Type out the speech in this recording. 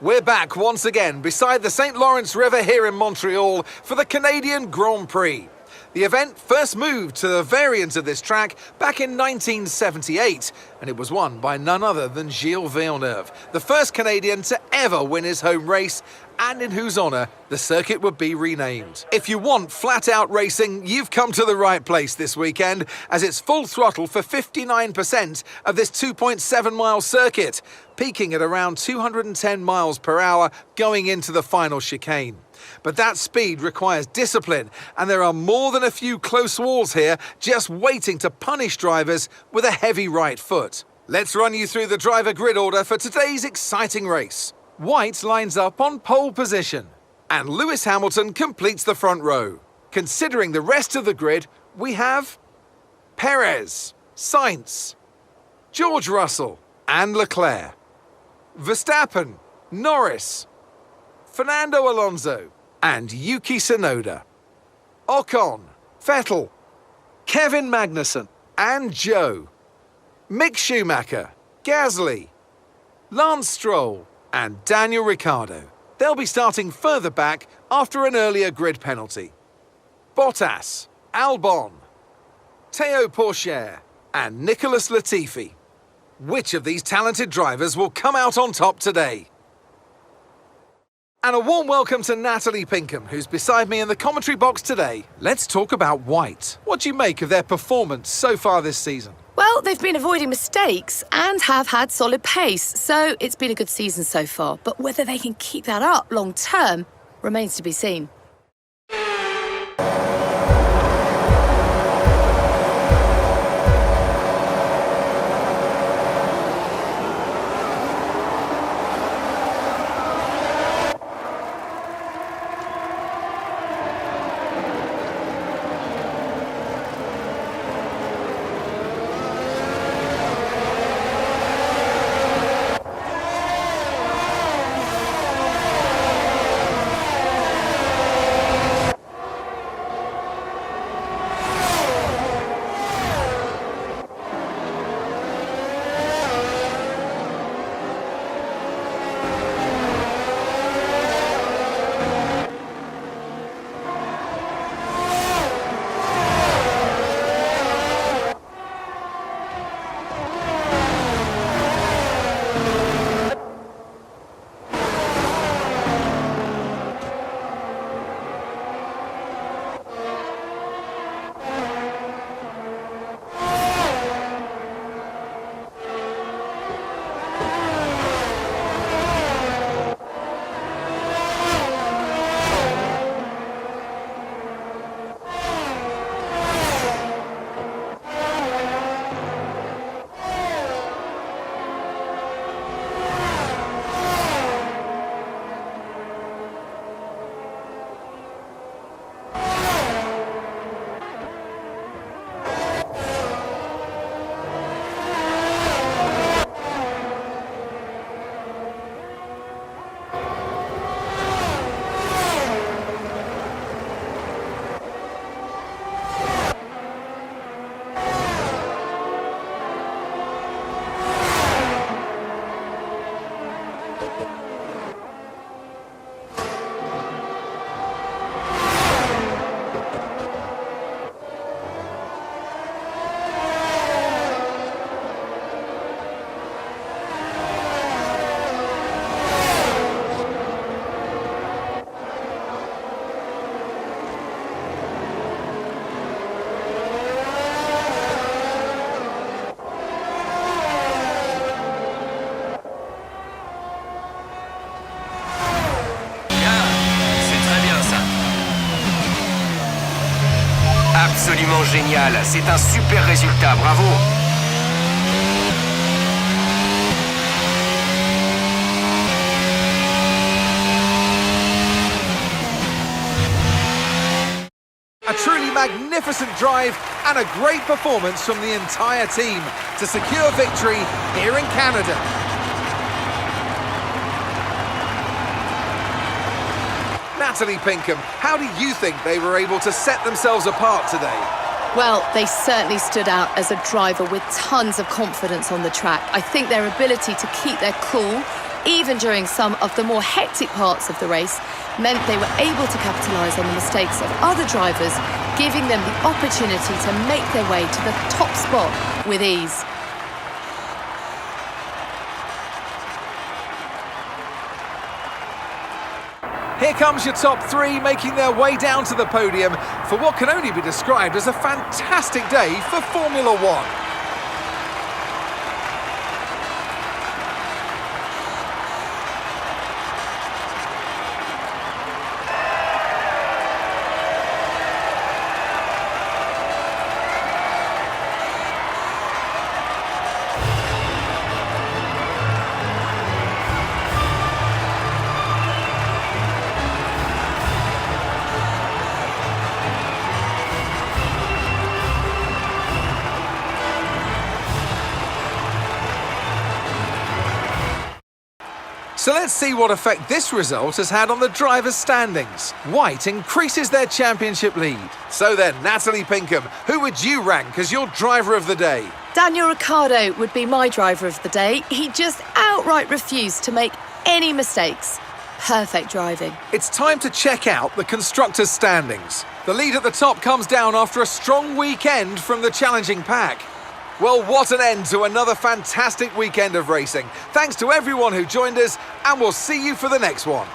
We're back once again beside the St. Lawrence River here in Montreal for the Canadian Grand Prix. The event first moved to the variant of this track back in 1978, and it was won by none other than Gilles Villeneuve, the first Canadian to ever win his home race, and in whose honour the circuit would be renamed. If you want flat-out racing, you've come to the right place this weekend, as it's full throttle for 59% of this 2.7-mile circuit, peaking at around 210 miles per hour going into the final chicane. But that speed requires discipline, and there are more than a few close walls here just waiting to punish drivers with a heavy right foot. Let's run you through the driver grid order for today's exciting race. White lines up on pole position, and Lewis Hamilton completes the front row. Considering the rest of the grid, we have Perez, Sainz, George Russell and Leclerc, Verstappen, Norris, Fernando Alonso and Yuki Tsunoda, Ocon, Vettel, Kevin Magnussen and Joe, Mick Schumacher, Gasly, Lance Stroll and Daniel Ricciardo. They'll be starting further back after an earlier grid penalty. Bottas, Albon, Théo Pourchaire and Nicolas Latifi. Which of these talented drivers will come out on top today? And a warm welcome to Natalie Pinkham, who's beside me in the commentary box today. Let's talk about White. What do you make of their performance so far this season? Well, they've been avoiding mistakes and have had solid pace, so it's been a good season so far. But whether they can keep that up long term remains to be seen. Absolument génial, c'est un super résultat, bravo! A truly magnificent drive and a great performance from the entire team to secure victory here in Canada. Natalie Pinkham, how do you think they were able to set themselves apart today? Well, they certainly stood out as a driver with tons of confidence on the track. I think their ability to keep their cool even during some of the more hectic parts of the race, meant they were able to capitalise on the mistakes of other drivers, giving them the opportunity to make their way to the top spot with ease. Here comes your top three making their way down to the podium for what can only be described as a fantastic day for Formula One. So let's see what effect this result has had on the drivers' standings. White increases their championship lead. So then, Natalie Pinkham, who would you rank as your driver of the day? Daniel Ricciardo would be my driver of the day. He just outright refused to make any mistakes. Perfect driving. It's time to check out the constructors' standings. The lead at the top comes down after a strong weekend from the challenging pack. Well, what an end to another fantastic weekend of racing. Thanks to everyone who joined us, and we'll see you for the next one.